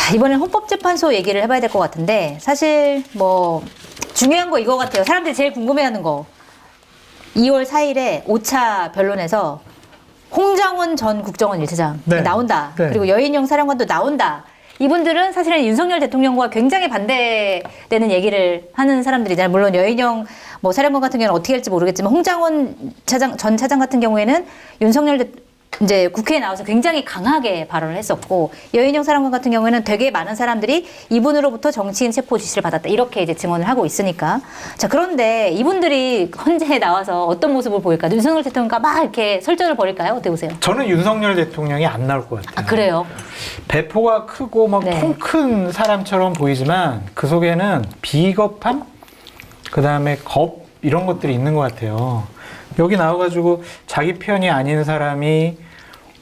자, 이번엔 헌법재판소 얘기를 해봐야 될 것 같은데, 사실 뭐 중요한 거 이거 같아요. 사람들이 제일 궁금해하는 거. 2월 4일에 5차 변론에서 홍장원 전 국정원 1차장 네. 나온다. 네. 그리고 여인영 사령관도 나온다. 이분들은 사실은 윤석열 대통령과 굉장히 반대되는 얘기를 하는 사람들이잖아요. 물론 여인영 뭐 사령관 같은 경우는 어떻게 할지 모르겠지만 홍장원 전 차장 같은 경우에는 윤석열 이제 국회에 나와서 굉장히 강하게 발언을 했었고, 여인영 사령관 같은 경우에는 되게 많은 사람들이 이분으로부터 정치인 체포 지시를 받았다, 이렇게 이제 증언을 하고 있으니까. 자, 그런데 이분들이 헌재에 나와서 어떤 모습을 보일까? 윤석열 대통령과 막 이렇게 설전을 벌일까요? 어떻게 보세요? 저는 윤석열 대통령이 안 나올 것 같아요. 아, 그래요? 배포가 크고 막 네. 통 큰 사람처럼 보이지만 그 속에는 비겁함, 그 다음에 겁, 이런 것들이 있는 것 같아요. 여기 나와가지고 자기 편이 아닌 사람이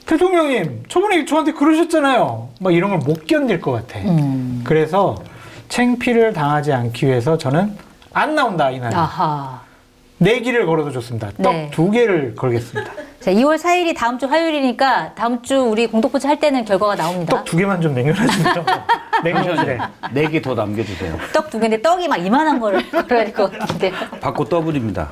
대통령님 저번에 저한테 그러셨잖아요, 막 이런 걸 못 견딜 것 같아. 그래서 창피를 당하지 않기 위해서 저는 안 나온다, 이날. 아하. 네 길을 걸어도 좋습니다. 네. 떡 2개를 걸겠습니다. 자, 2월 4일이 다음 주 화요일이니까 다음 주 우리 공동포차 할 때는 결과가 나옵니다. 떡 2개만 좀 남겨놔주세요. 냉동실에. 4개 더 남겨주세요. 떡 2개인데 떡이 막 이만한 거를 걸어야 될 것 같은데. 받고 더블입니다.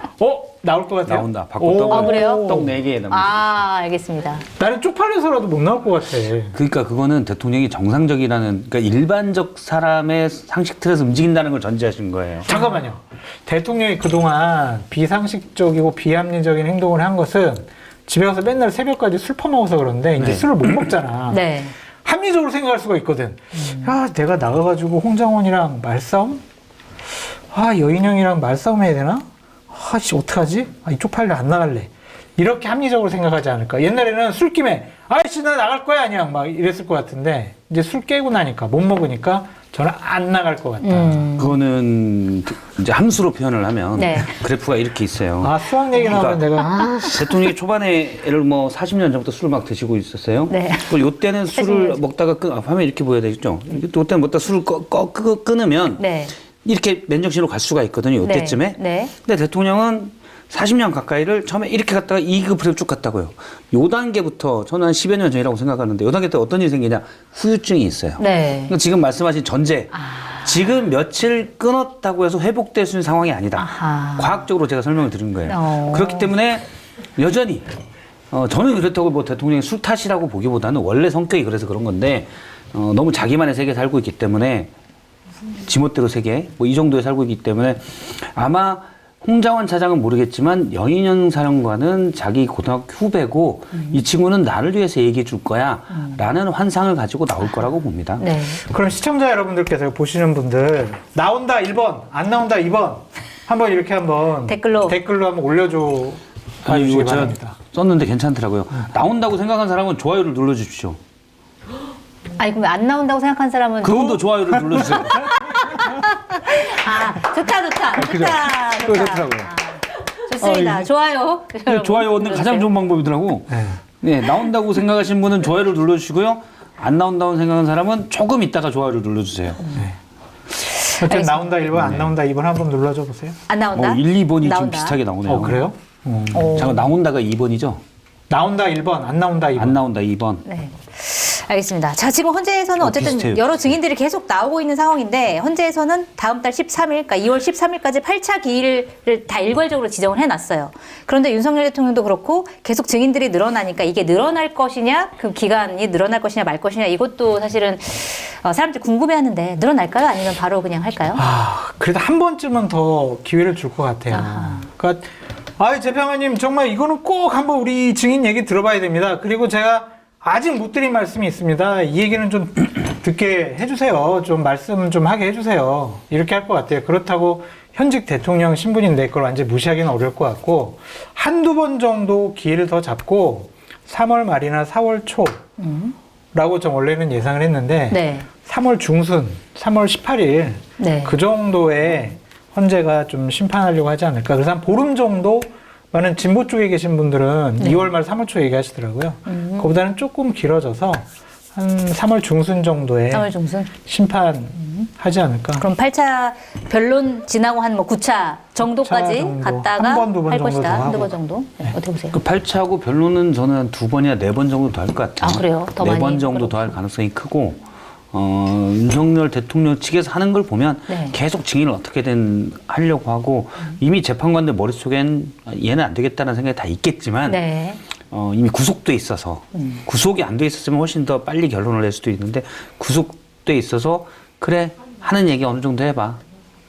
나올 것 같아요? 나온다. 받고 더블. 아, 그래요? 떡 4개 남겨주세요. 아, 알겠습니다. 나는 쪽팔려서라도 못 나올 것 같아. 그러니까 그거는 대통령이 정상적이라는, 그러니까 일반적 사람의 상식 틀에서 움직인다는 걸 전제하신 거예요. 잠깐만요. 대통령이 그동안 비상식적이고 비합리적인 행동을 한 것은 집에 가서 맨날 새벽까지 술 퍼먹어서 그런데 이제 네. 술을 못 먹잖아. 네. 합리적으로 생각할 수가 있거든. 야, 내가 나가가지고 홍장원이랑 말싸움? 여인형이랑 말싸움 해야 되나? 씨, 어떡하지? 이쪽 팔려 안 나갈래. 이렇게 합리적으로 생각하지 않을까. 옛날에는 술김에 아이씨 나 나갈 거야 아니야 막 이랬을 것 같은데, 이제 술 깨고 나니까 못 먹으니까 저는 안 나갈 것 같다. 그거는 이제 함수로 표현을 하면 네. 그래프가 이렇게 있어요. 수학 얘기 나오면 내가 대통령이 초반에 예를 뭐 40년 전부터 술을 막 드시고 있었어요. 네. 그리고 이때는 술을 40년. 먹다가 화면 이렇게 보여야 되겠죠. 이때는 먹다 술을 끊으면 네. 이렇게 맨정신으로 갈 수가 있거든요. 이때쯤에. 네. 근데 대통령은 40년 가까이를 처음에 이렇게 갔다가 2급으로 쭉 갔다고요. 요 단계부터 저는 한 10여 년 전이라고 생각하는데, 요 단계 때 어떤 일이 생기냐? 후유증이 있어요. 네. 그러니까 지금 말씀하신 전제. 지금 며칠 끊었다고 해서 회복될 수 있는 상황이 아니다. 아하. 과학적으로 제가 설명을 드린 거예요. 그렇기 때문에 여전히 저는 그렇다고 뭐 대통령이 술 탓이라고 보기보다는 원래 성격이 그래서 그런 건데, 너무 자기만의 세계에 살고 있기 때문에, 지멋대로 세계 뭐 이 정도에 살고 있기 때문에 아마 홍장원 차장은 모르겠지만 여인영 사령관은 자기 고등학교 후배고 이 친구는 나를 위해서 얘기해 줄 거야 라는 환상을 가지고 나올 거라고 봅니다. 네. 그럼 시청자 여러분들께서 보시는 분들, 나온다 1번, 안 나온다 2번, 한번 이렇게 한번 댓글로 한번 올려줘 주시기 제가 바랍니다. 썼는데 괜찮더라고요. 나온다고 생각한 사람은 좋아요를 눌러주십시오. 아니, 그럼 안 나온다고 생각한 사람은 그분도 좋아요를 눌러주세요. 좋다. 그죠? 그거 좋더라고요. 좋습니다. 좋아요. 여러분, 좋아요 얻는 가장 좋은 방법이더라고. 네, 나온다고 생각하신 분은 좋아요를 눌러주시고요. 안 나온다고 생각하는 사람은 조금 있다가 좋아요를 눌러주세요. 어쨌든 나온다 1번, 안 나온다 2번 한번 눌러줘 보세요. 안 나온다? 1, 2번이 좀 나온다. 비슷하게 나오네요. 그래요? 잠깐, 나온다가 2번이죠? 나온다 1번, 안 나온다 2번. 안 나온다 2번. 네. 알겠습니다. 자, 지금 헌재에서는 어쨌든 비슷해요. 여러 증인들이 계속 나오고 있는 상황인데, 헌재에서는 다음 달 13일, 그러니까 2월 13일까지 8차 기일을 다 일괄적으로 지정을 해놨어요. 그런데 윤석열 대통령도 그렇고 계속 증인들이 늘어나니까 이게 늘어날 것이냐, 그 기간이 늘어날 것이냐 말 것이냐, 이것도 사실은 사람들이 궁금해하는데, 늘어날까요? 아니면 바로 그냥 할까요? 그래도 한 번쯤은 더 기회를 줄 것 같아요. 그러니까 재평아님 정말 이거는 꼭 한번 우리 증인 얘기 들어봐야 됩니다. 그리고 제가 아직 못 드린 말씀이 있습니다. 이 얘기는 좀 듣게 해주세요. 좀 말씀 좀 하게 해주세요. 이렇게 할 것 같아요. 그렇다고 현직 대통령 신분인데 그걸 완전히 무시하기는 어려울 것 같고, 한두 번 정도 기회를 더 잡고 3월 말이나 4월 초라고 좀 원래는 예상을 했는데, 네. 3월 중순, 3월 18일 네. 그 정도에 헌재가 좀 심판하려고 하지 않을까. 그래서 한 보름 정도, 많은 진보 쪽에 계신 분들은 2월 말 3월 초 얘기하시더라고요. 그거보다는 조금 길어져서 한 3월 중순 정도에 3월 중순? 심판하지 않을까. 그럼 8차 변론 지나고 한 뭐 9차 정도까지 9차 정도. 갔다가 한 번, 두번 할 정도 것이다. 더 한두 번 하고. 정도? 네. 어떻게 보세요? 그 8차하고 변론은 저는 한 2번이나 4번 정도 더 할 것 같아요. 그래요? 더 많이? 4번 정도 더 할 가능성이 크고, 윤석열 대통령 측에서 하는 걸 보면 네. 계속 증인을 어떻게든 하려고 하고 이미 재판관들 머릿속엔 얘는 안 되겠다는 생각이 다 있겠지만 네. 이미 구속돼 있어서 구속이 안 돼 있었으면 훨씬 더 빨리 결론을 낼 수도 있는데 구속돼 있어서 그래 하는 얘기 어느 정도 해봐.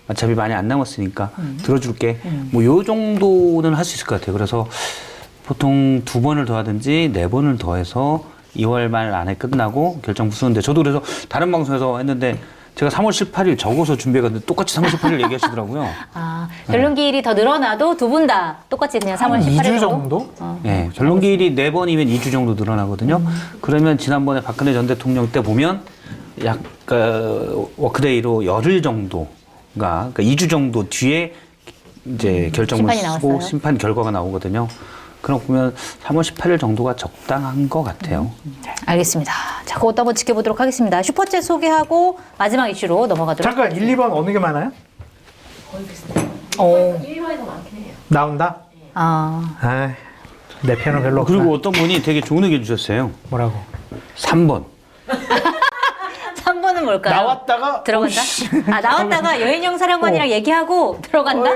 어차피 많이 안 남았으니까 들어줄게. 뭐 요 정도는 할 수 있을 것 같아요. 그래서 보통 2번을 더하든지 4번을 더해서 2월 말 안에 끝나고 결정 부수는데 저도 그래서 다른 방송에서 했는데 제가 3월 18일 적어서 준비해갔는데 똑같이 3월 18일 얘기하시더라고요. 변론기일이 더 늘어나도 두 분 다 똑같이 그냥 3월 18일 2주 정도? 네, 변론기일이 4번이면 2주 정도 늘어나거든요. 그러면 지난번에 박근혜 전 대통령 때 보면 약간 워크데이로 열흘 정도가, 그러니까 2주 정도 뒤에 이제 결정을 심판이 쓰고 나왔어요? 심판 결과가 나오거든요. 그럼 보면 3월 18일 정도가 적당한 것 같아요. 알겠습니다. 자, 그것도 한번 지켜보도록 하겠습니다. 슈퍼챗 소개하고 마지막 이슈로 넘어가도록 잠깐 1, 2번 어느 게 많아요? 어. 1번이 더 많긴 해요. 나온다? 아, 내 편은 별로 없다. 그리고 어떤 분이 되게 좋은 의견 주셨어요. 뭐라고? 3번. 3번은 뭘까요? 나왔다가 들어간다? 오씨. 나왔다가 여인영 사령관이랑 얘기하고 들어간다?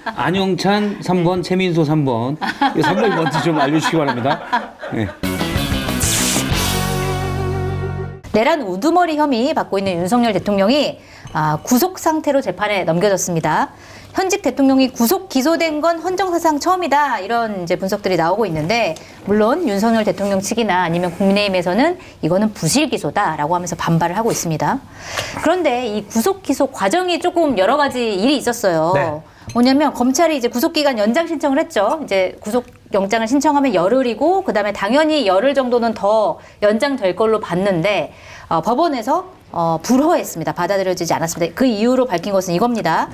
안영찬 3번, 최민소 3번. 이 3번이 뭔지 좀 알려주시기 바랍니다. 네. 내란 우두머리 혐의 받고 있는 윤석열 대통령이 구속 상태로 재판에 넘겨졌습니다. 현직 대통령이 구속 기소된 건 헌정사상 처음이다, 이런 이제 분석들이 나오고 있는데, 물론 윤석열 대통령 측이나 아니면 국민의힘에서는 이거는 부실 기소다라고 하면서 반발을 하고 있습니다. 그런데 이 구속 기소 과정이 조금 여러 가지 일이 있었어요. 네. 뭐냐면 검찰이 이제 구속기간 연장 신청을 했죠. 이제 구속영장을 신청하면 열흘이고, 그 다음에 당연히 열흘 정도는 더 연장될 걸로 봤는데, 법원에서 불허했습니다. 받아들여지지 않았습니다. 그 이유로 밝힌 것은 이겁니다.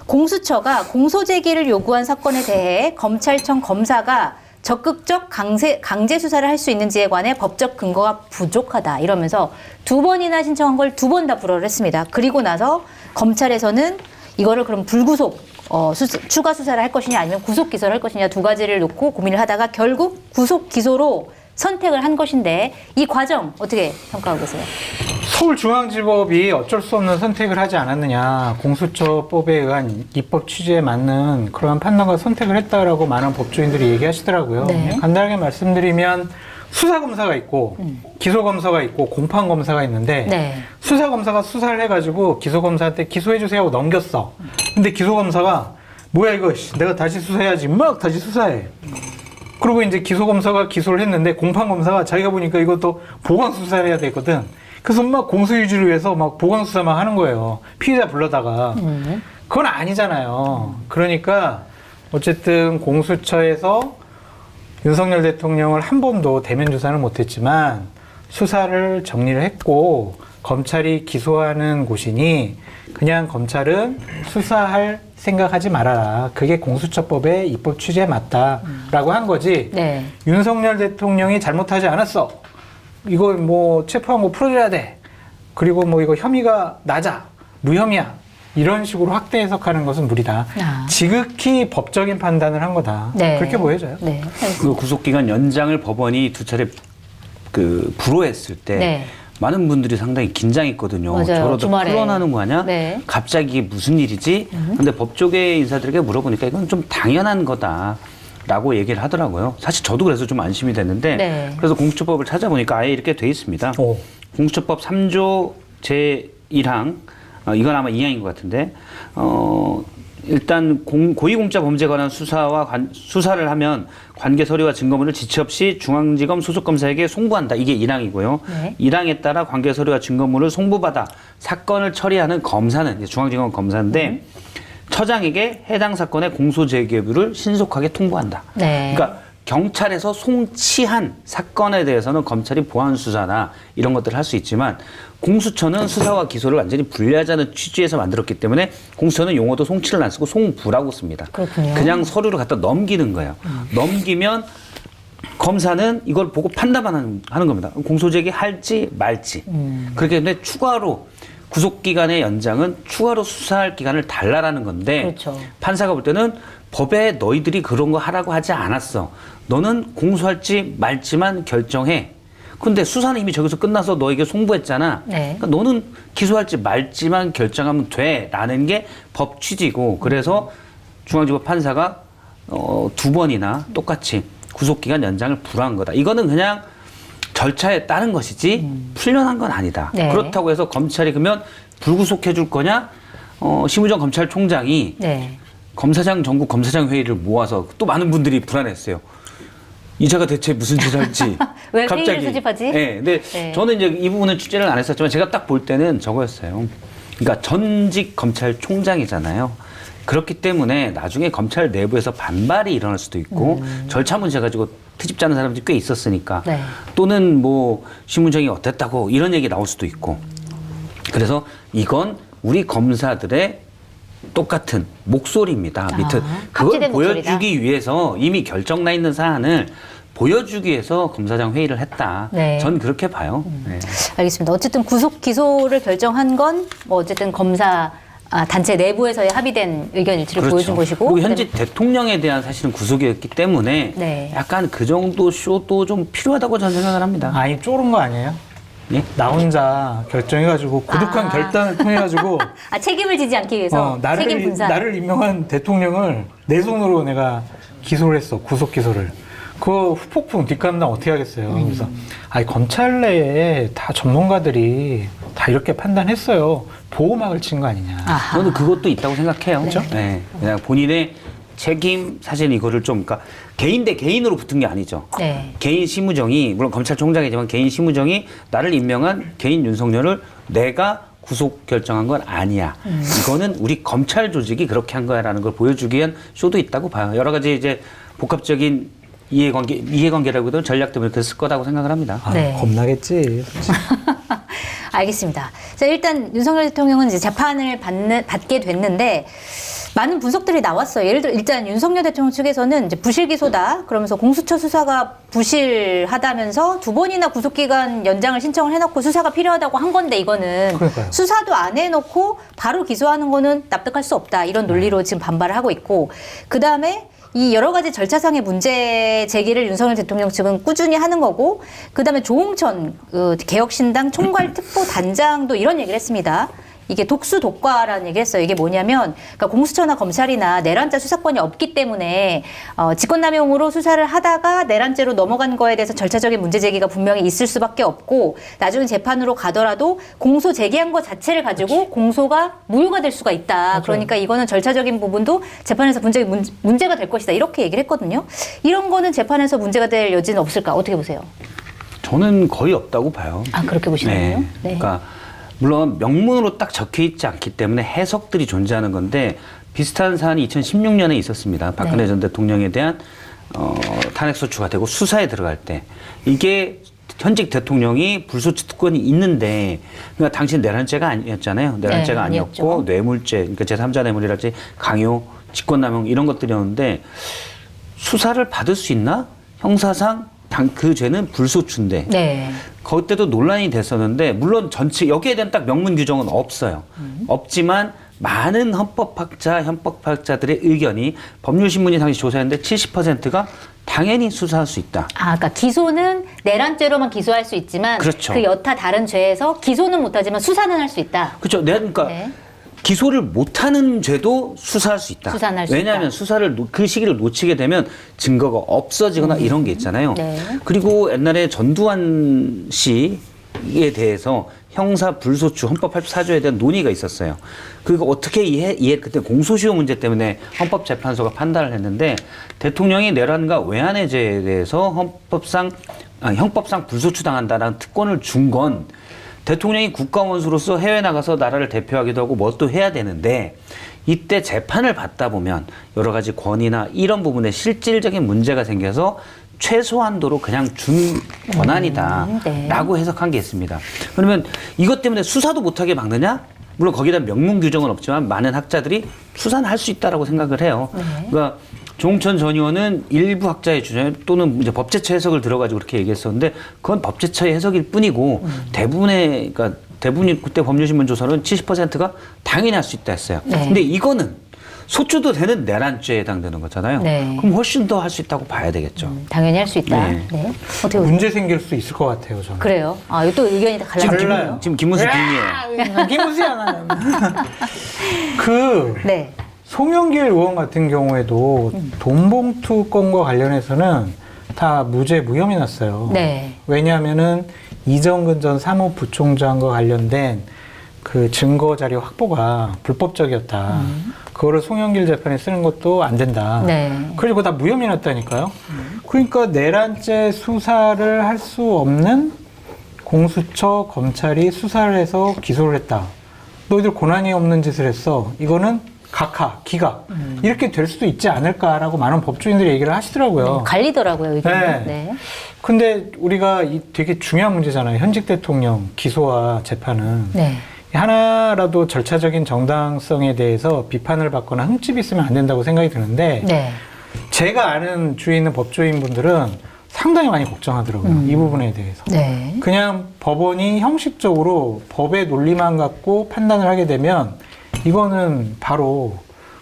공수처가 공소제기를 요구한 사건에 대해 검찰청 검사가 적극적 강제 수사를 할 수 있는지에 관해 법적 근거가 부족하다, 이러면서 2번이나 신청한 걸 2번 다 불허를 했습니다. 그리고 나서 검찰에서는 이거를 그럼 불구속 추가 수사를 할 것이냐 아니면 구속 기소를 할 것이냐, 두 가지를 놓고 고민을 하다가 결국 구속 기소로 선택을 한 것인데, 이 과정 어떻게 평가하고 계세요? 서울중앙지법이 어쩔 수 없는 선택을 하지 않았느냐, 공수처법에 의한 입법 취지에 맞는 그러한 판단과 선택을 했다라고 많은 법조인들이 얘기하시더라고요. 네. 간단하게 말씀드리면 수사검사가 있고 기소검사가 있고 공판검사가 있는데, 네. 수사검사가 수사를 해가지고 기소검사한테 기소해주세요 하고 넘겼어. 근데 기소검사가 뭐야 이거, 내가 다시 수사해야지, 막 다시 수사해. 그리고 이제 기소검사가 기소를 했는데 공판검사가 자기가 보니까 이것도 보강수사를 해야 되거든. 그래서 막 공소유지를 위해서 막 보강수사만 하는 거예요. 피해자 불러다가. 그건 아니잖아요. 그러니까 어쨌든 공수처에서 윤석열 대통령을 한 번도 대면 조사는 못했지만 수사를 정리를 했고, 검찰이 기소하는 곳이니 그냥 검찰은 수사할 생각하지 말아라. 그게 공수처법의 입법 취지에 맞다라고 한 거지. 네. 윤석열 대통령이 잘못하지 않았어. 이거 뭐 체포한 거 풀어줘야 돼. 그리고 뭐 이거 혐의가 낮아. 무혐의야. 이런 식으로 확대 해석하는 것은 무리다. 지극히 법적인 판단을 한 거다. 네. 그렇게 보여져요. 네. 그 구속기간 연장을 법원이 2차례 불허했을 때 네. 많은 분들이 상당히 긴장했거든요. 맞아요. 저러다 주말에. 풀어나는 거 아니야? 네. 갑자기 이게 무슨 일이지? 근데 법조계 인사들에게 물어보니까 이건 좀 당연한 거다라고 얘기를 하더라고요. 사실 저도 그래서 좀 안심이 됐는데, 네. 그래서 공수처법을 찾아보니까 아예 이렇게 돼 있습니다. 오. 공수처법 3조 제1항, 이건 아마 2항인 것 같은데, 일단 고위공자 범죄에 관한 수사를 하면 관계 서류와 증거물을 지체 없이 중앙지검 소속검사에게 송부한다. 이게 1항이고요. 네. 1항에 따라 관계 서류와 증거물을 송부받아 사건을 처리하는 검사는 이제 중앙지검 검사인데, 처장에게 해당 사건의 공소제기를 신속하게 통보한다. 네. 그러니까 경찰에서 송치한 사건에 대해서는 검찰이 보안 수사나 이런 것들을 할 수 있지만, 공수처는 수사와 기소를 완전히 분리하자는 취지에서 만들었기 때문에 공수처는 용어도 송치를 안 쓰고 송부라고 습니다. 그렇군요. 그냥 서류를 갖다 넘기는 거예요. 넘기면 검사는 이걸 보고 판단만 하는 겁니다. 공소제기 할지 말지. 그렇기 때문에 추가로 구속기간의 연장은 추가로 수사할 기간을 달라라는 건데, 그렇죠. 판사가 볼 때는 법에 너희들이 그런 거 하라고 하지 않았어. 너는 공소할지 말지만 결정해. 근데 수사는 이미 저기서 끝나서 너에게 송부했잖아. 네. 그러니까 너는 기소할지 말지만 결정하면 돼라는 게 법 취지고 그래서 중앙지법 판사가 2번이나 똑같이 구속기간 연장을 불허한 거다. 이거는 그냥 절차에 따른 것이지 풀려난 건 아니다. 네. 그렇다고 해서 검찰이 그러면 불구속해 줄 거냐? 심우정 검찰총장이 네. 검사장 전국 검사장 회의를 모아서 또 많은 분들이 불안했어요. 이자가 대체 무슨 짓을 할지. 왜 회의를 수집하지? 네, 근데 네. 저는 이제 이 부분은 취재를 안 했었지만 제가 딱 볼 때는 저거였어요. 그러니까 전직 검찰총장이잖아요. 그렇기 때문에 나중에 검찰 내부에서 반발이 일어날 수도 있고 절차 문제 가지고 트집 짜는 사람들이 꽤 있었으니까 네. 또는 뭐 심우정이 어땠다고 이런 얘기 나올 수도 있고 그래서 이건 우리 검사들의 똑같은 목소리입니다. 밑에 그걸 합치된 목소리다. 보여주기 위해서 이미 결정 나 있는 사안을 보여주기 위해서 검사장 회의를 했다. 네. 전 그렇게 봐요. 네. 알겠습니다. 어쨌든 구속 기소를 결정한 건 뭐 어쨌든 검사 단체 내부에서의 합의된 의견 일치를 보여준 것이고 그리고 현재 대통령에 대한 사실은 구속이었기 때문에 네. 약간 그 정도 쇼도 좀 필요하다고 저는 생각을 합니다. 아니 쫄은 거 아니에요? 예? 나 혼자 결정해가지고 고독한 결단을 통해가지고 책임을 지지 않기 위해서 책임 분산. 나를 임명한 대통령을 내 손으로 내가 기소를 했어. 구속 기소를. 그 후폭풍 뒷감당 어떻게 하겠어요. 그래서 아니 검찰 내에 다 전문가들이 다 이렇게 판단했어요. 보호막을 친 거 아니냐. 아하. 저는 그것도 있다고 생각해요. 그렇죠? 네. 그냥 본인의 책임 사실 이거를 좀 그러니까 개인 대 개인으로 붙은 게 아니죠. 네. 개인 심우정이 물론 검찰총장이지만 개인 심우정이 나를 임명한 개인 윤석열을 내가 구속 결정한 건 아니야. 이거는 우리 검찰 조직이 그렇게 한 거야라는 걸 보여주기 위한 쇼도 있다고 봐요. 여러 가지 이제 복합적인 이해관계라고 해도 전략 때문에 그랬을 거라고 생각을 합니다. 아, 네. 겁나겠지. 알겠습니다. 자, 일단 윤석열 대통령은 이제 재판을 받게 됐는데 많은 분석들이 나왔어요. 예를 들어 일단 윤석열 대통령 측에서는 이제 부실 기소다. 그러면서 공수처 수사가 부실하다면서 2번이나 구속기간 연장을 신청을 해놓고 수사가 필요하다고 한 건데 이거는 그러니까요. 수사도 안 해놓고 바로 기소하는 거는 납득할 수 없다. 이런 논리로 지금 반발을 하고 있고 그 다음에 이 여러 가지 절차상의 문제 제기를 윤석열 대통령 측은 꾸준히 하는 거고 그다음에 조홍천 개혁신당 총괄특보단장도 이런 얘기를 했습니다. 이게 독수독과라는 얘기를 했어요. 이게 뭐냐면 그러니까 공수처나 검찰이나 내란죄 수사권이 없기 때문에 직권남용으로 수사를 하다가 내란죄로 넘어간 거에 대해서 절차적인 문제 제기가 분명히 있을 수밖에 없고 나중에 재판으로 가더라도 공소 제기한 것 자체를 가지고 공소가 무효가 될 수가 있다. 맞아요. 그러니까 이거는 절차적인 부분도 재판에서 문제가 될 것이다. 이렇게 얘기를 했거든요. 이런 거는 재판에서 문제가 될 여지는 없을까? 어떻게 보세요? 저는 거의 없다고 봐요. 아, 그렇게 보시나요? 네. 그러니까 물론 명문으로 딱 적혀 있지 않기 때문에 해석들이 존재하는 건데 비슷한 사안이 2016년에 있었습니다. 박근혜 네. 전 대통령에 대한 탄핵소추가 되고 수사에 들어갈 때 이게 현직 대통령이 불소추 특권이 있는데 그러니까 당신 내란죄가 아니었잖아요. 내란죄가 네, 아니었고 아니었죠. 뇌물죄, 그러니까 제3자 뇌물이랄지 강요, 직권남용 이런 것들이었는데 수사를 받을 수 있나? 형사상 그 죄는 불소추인데 네. 그때도 논란이 됐었는데 물론 전체 여기에 대한 딱 명문 규정은 없어요. 없지만 많은 헌법학자들의 의견이 법률신문이 당시 조사했는데 70%가 당연히 수사할 수 있다. 아, 그러니까 기소는 내란죄로만 기소할 수 있지만 그렇죠. 그 여타 다른 죄에서 기소는 못하지만 수사는 할 수 있다. 그렇죠. 그러니까 네. 기소를 못하는 죄도 수사할 수 있다. 수사는 할수 왜냐하면 있다. 수사를 그 시기를 놓치게 되면 증거가 없어지거나 이런 게 있잖아요. 네. 그리고 옛날에 전두환 씨에 대해서 형사 불소추 헌법 84조에 대한 논의가 있었어요. 그리고 어떻게 그때 공소시효 문제 때문에 헌법재판소가 판단을 했는데 대통령이 내란과 외환해제에 대해서 형법상 불소추 당한다라는 특권을 준 건 대통령이 국가원수로서 해외 나가서 나라를 대표하기도 하고 뭐 또 해야 되는데 이때 재판을 받다 보면 여러 가지 권위나 이런 부분에 실질적인 문제가 생겨서 최소한도로 그냥 준 권한이다라고 해석한 게 있습니다. 그러면 이것 때문에 수사도 못하게 막느냐? 물론 거기다 명문 규정은 없지만 많은 학자들이 수사는 할 수 있다라고 생각을 해요. 그러니까 조홍천 전 의원은 일부 학자의 주장 또는 이제 법제처 해석을 들어가지고 그렇게 얘기했었는데 그건 법제처의 해석일 뿐이고 대부분이 그때 법률신문 조사는 70%가 당연히 할 수 있다 했어요. 네. 근데 이거는 소추도 되는 내란죄에 해당되는 거잖아요. 네. 그럼 훨씬 더 할 수 있다고 봐야 되겠죠. 당연히 할 수 있다. 네. 네. 어떻게 보세요? 문제 생길 수 있을 것 같아요, 저는. 그래요. 아, 이거 또 의견이 다 갈라요. 지금 김문수 빙의예요. 김우수야. 그 네. 송영길 의원 같은 경우에도 돈봉투 건과 관련해서는 다 무죄 무혐의 났어요. 네. 왜냐하면은 이정근 전 사무부총장과 관련된 그 증거 자료 확보가 불법적이었다. 그거를 송영길 재판에 쓰는 것도 안 된다. 네. 그리고 다 무혐의 났다니까요. 그러니까 내란죄 수사를 할 수 없는 공수처 검찰이 수사를 해서 기소를 했다. 너희들 고난이 없는 짓을 했어. 이거는 각하, 기각 이렇게 될 수도 있지 않을까라고 많은 법조인들이 얘기를 하시더라고요. 갈리더라고요, 의견이. 네. 네. 근데 우리가 이 되게 중요한 문제잖아요. 현직 대통령 기소와 재판은. 네. 하나라도 절차적인 정당성에 대해서 비판을 받거나 흠집이 있으면 안 된다고 생각이 드는데 네. 제가 아는 주위에 있는 법조인 분들은 상당히 많이 걱정하더라고요. 이 부분에 대해서. 네. 그냥 법원이 형식적으로 법의 논리만 갖고 판단을 하게 되면 이거는 바로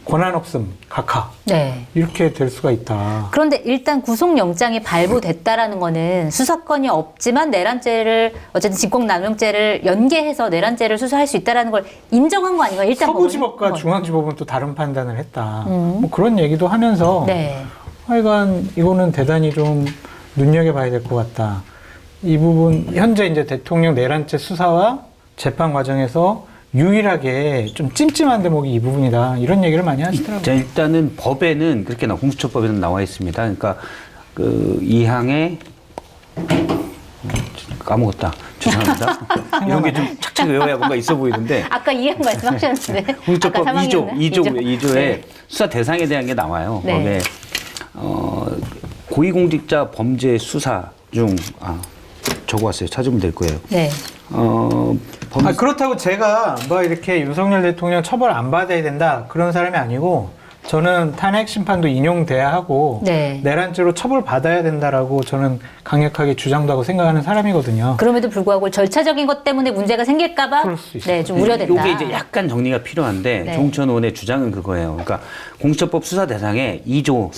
권한 없음, 각하 네. 이렇게 될 수가 있다. 그런데 일단 구속영장이 발부됐다라는 거는 수사권이 없지만 내란죄를 어쨌든 직권남용죄를 연계해서 내란죄를 수사할 수 있다라는 걸 인정한 거 아닌가요? 일단 서부지법과 법원은? 중앙지법은 또 다른 판단을 했다. 뭐 그런 얘기도 하면서 네. 하여간 이거는 대단히 좀 눈여겨봐야 될 것 같다. 이 부분 현재 이제 대통령 내란죄 수사와 재판 과정에서 유일하게 좀 찜찜한 대목이 이 부분이다. 이런 얘기를 많이 하시더라고요. 자, 일단은 법에는 그렇게 공수처법에는 나와 있습니다. 그러니까 그 2항에 까먹었다. 죄송합니다. 이런 게 좀 착착 외워야 뭔가 있어 보이는데 아까 이해한 말씀하셨는데. 공수처법 아까 2조에 네. 수사 대상에 대한 게 나와요. 네. 거기에 고위공직자 범죄 수사 중 적어왔어요. 찾으면 될 거예요. 네. 그렇다고 제가 뭐 이렇게 윤석열 대통령 처벌 안 받아야 된다 그런 사람이 아니고 저는 탄핵 심판도 인용돼야 하고 네. 내란죄로 처벌 받아야 된다라고 저는 강력하게 주장도 하고 생각하는 사람이거든요. 그럼에도 불구하고 절차적인 것 때문에 문제가 생길까봐 그럴 수 있어요. 네, 좀 우려된다. 이게 이제 약간 정리가 필요한데 네. 조홍천 의원의 주장은 그거예요. 그러니까 공수처법 수사 대상에 2조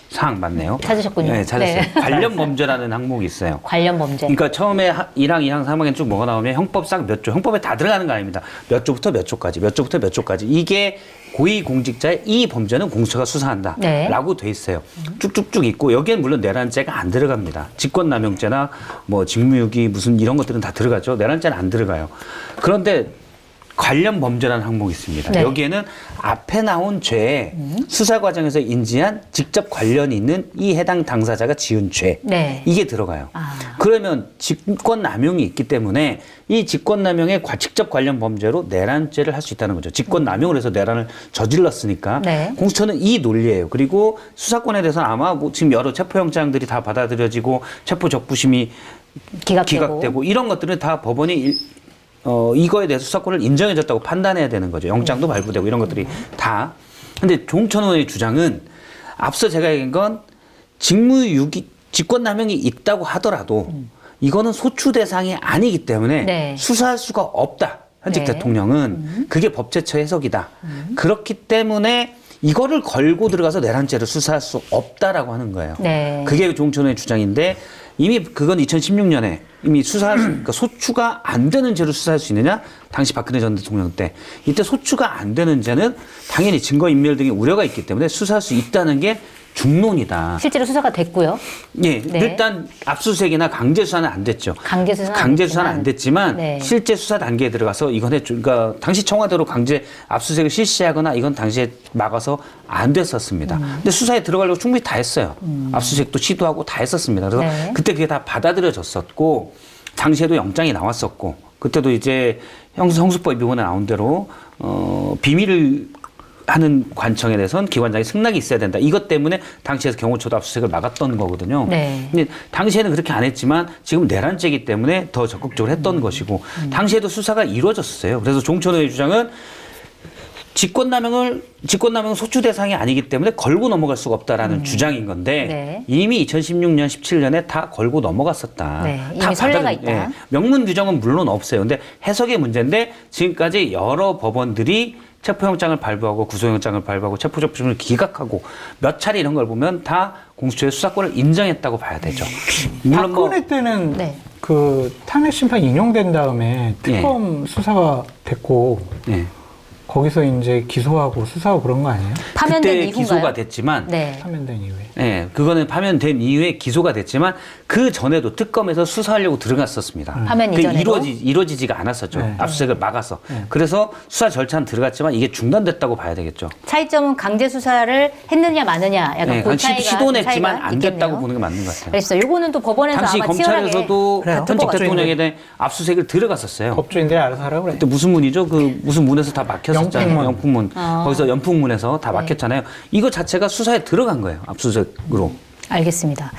사항 맞네요. 찾으셨군요. 네, 찾았어요. 네. 관련 범죄라는 항목이 있어요. 관련 범죄. 그러니까 처음에 1항, 2항, 3항에 쭉 뭐가 나오면 형법상 몇 조, 형법에 다 들어가는 거 아닙니다. 몇 조부터 몇 조까지, 몇 조부터 몇 조까지. 이게 고위공직자의 이 범죄는 공수처가 수사한다. 네. 라고 돼 있어요. 쭉쭉쭉 있고 여기엔 물론 내란죄가 안 들어갑니다. 직권남용죄나 뭐 직무유기 무슨 이런 것들은 다 들어가죠. 내란죄는 안 들어가요. 그런데 관련 범죄라는 항목이 있습니다. 네. 여기에는 앞에 나온 죄에 수사 과정에서 인지한 직접 관련이 있는 이 해당 당사자가 지은 죄. 네. 이게 들어가요. 그러면 직권남용이 있기 때문에 이 직권남용에 직접 관련 범죄로 내란죄를 할 수 있다는 거죠. 직권남용을 해서 내란을 저질렀으니까 네. 공수처는 이 논리예요. 그리고 수사권에 대해서는 아마 뭐 지금 여러 체포영장들이 다 받아들여지고 체포적부심이 기각되고 이런 것들은 다 법원이 이거에 대해서 수사권을 인정해줬다고 판단해야 되는 거죠. 영장도 발부되고 이런 것들이 다. 근데 조홍천 의원의 주장은 앞서 제가 얘기한 건 직무유기, 직권남용이 있다고 하더라도 이거는 소추 대상이 아니기 때문에 네. 수사할 수가 없다. 현직 네. 대통령은 그게 법제처 해석이다. 그렇기 때문에 이거를 걸고 들어가서 내란죄를 수사할 수 없다라고 하는 거예요. 네. 그게 조홍천 의원의 주장인데 이미 그건 2016년에 이미 그러니까 소추가 안 되는 죄로 수사할 수 있느냐? 당시 박근혜 전 대통령 때. 이때 소추가 안 되는 죄는 당연히 증거인멸 등의 우려가 있기 때문에 수사할 수 있다는 게 중론이다. 실제로 수사가 됐고요. 예, 네. 일단 압수수색이나 강제 수사는 안 됐죠. 강제 수사는 안 됐지만 네. 실제 수사 단계에 들어가서 이건 그러니까 당시 청와대로 강제 압수수색을 실시하거나 이건 당시에 막아서 안 됐었습니다. 근데 수사에 들어가려고 충분히 다 했어요. 압수수색도 시도하고 다 했었습니다. 그래서 네. 그때 그게 다 받아들여졌었고 당시에도 영장이 나왔었고 그때도 이제 형수법 위반에 나온 대로 비밀을 하는 관청에 대해서는 기관장이 승낙이 있어야 된다. 이것 때문에 당시에서 경호처도 압수수색을 막았던 거거든요. 네. 근데 당시에는 그렇게 안 했지만 지금 내란죄이기 때문에 더 적극적으로 했던 것이고 당시에도 수사가 이루어졌어요. 그래서 조홍천 의원의 주장은 직권남용은 소추 대상이 아니기 때문에 걸고 넘어갈 수가 없다라는 주장인 건데 네. 이미 2016년, 17년에 다 걸고 넘어갔었다. 네, 이미 다 선례가 받아들인- 있다. 명문 규정은 물론 없어요. 근데 해석의 문제인데 지금까지 여러 법원들이 체포영장을 발부하고 구속영장을 발부하고 체포조치를 기각하고 몇 차례 이런 걸 보면 다 공수처의 수사권을 인정했다고 봐야 되죠. 물론 뭐 박근혜 때는 네. 그 탄핵 심판 인용된 다음에 특검 수사가 됐고 예. 거기서 이제 기소하고 수사하고 그런 거 아니에요? 파면된 그때 이후인가요? 기소가 됐지만 네. 파면된 이후에. 예, 그거는 파면된 이후에 기소가 됐지만 그 전에도 특검에서 수사하려고 들어갔었습니다. 파면 그게 이전에도? 이루어지지가 않았었죠. 네. 압수수색을 막아서. 네. 그래서 수사 절차는 들어갔지만 이게 중단됐다고 봐야 되겠죠. 차이점은 강제 수사를 했느냐 마느냐 약간 네, 그 차이가 시도냈지만 차이가 안 됐다고 있겠네요. 보는 게 맞는 것 같아요. 그래서 요거는 또 법원에서 당시 아마 치열하게 검찰에서도 그래요? 현직 다툴 것 대통령에 대한 압수수색을 들어갔었어요. 법조인들이 알아서 하라고 그래. 그때 무슨 문이죠? 그 무슨 문에서 다 막혔었잖아요. 영풍문. 거기서 연풍문에서 다 네. 막혔잖아요. 이거 자체가 수사에 들어간 거예요. 압수수색으로. 알겠습니다.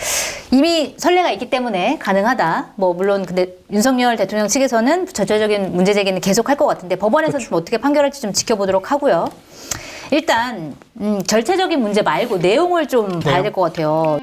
이미 선례가 있기 때문에 가능하다. 뭐 물론 근데 윤석열 대통령 측에서는 전체적인 문제 제기는 계속할 것 같은데 법원에서 좀 어떻게 판결할지 좀 지켜보도록 하고요. 일단 절차적인 문제 말고 내용을 좀 봐야 될 것 같아요.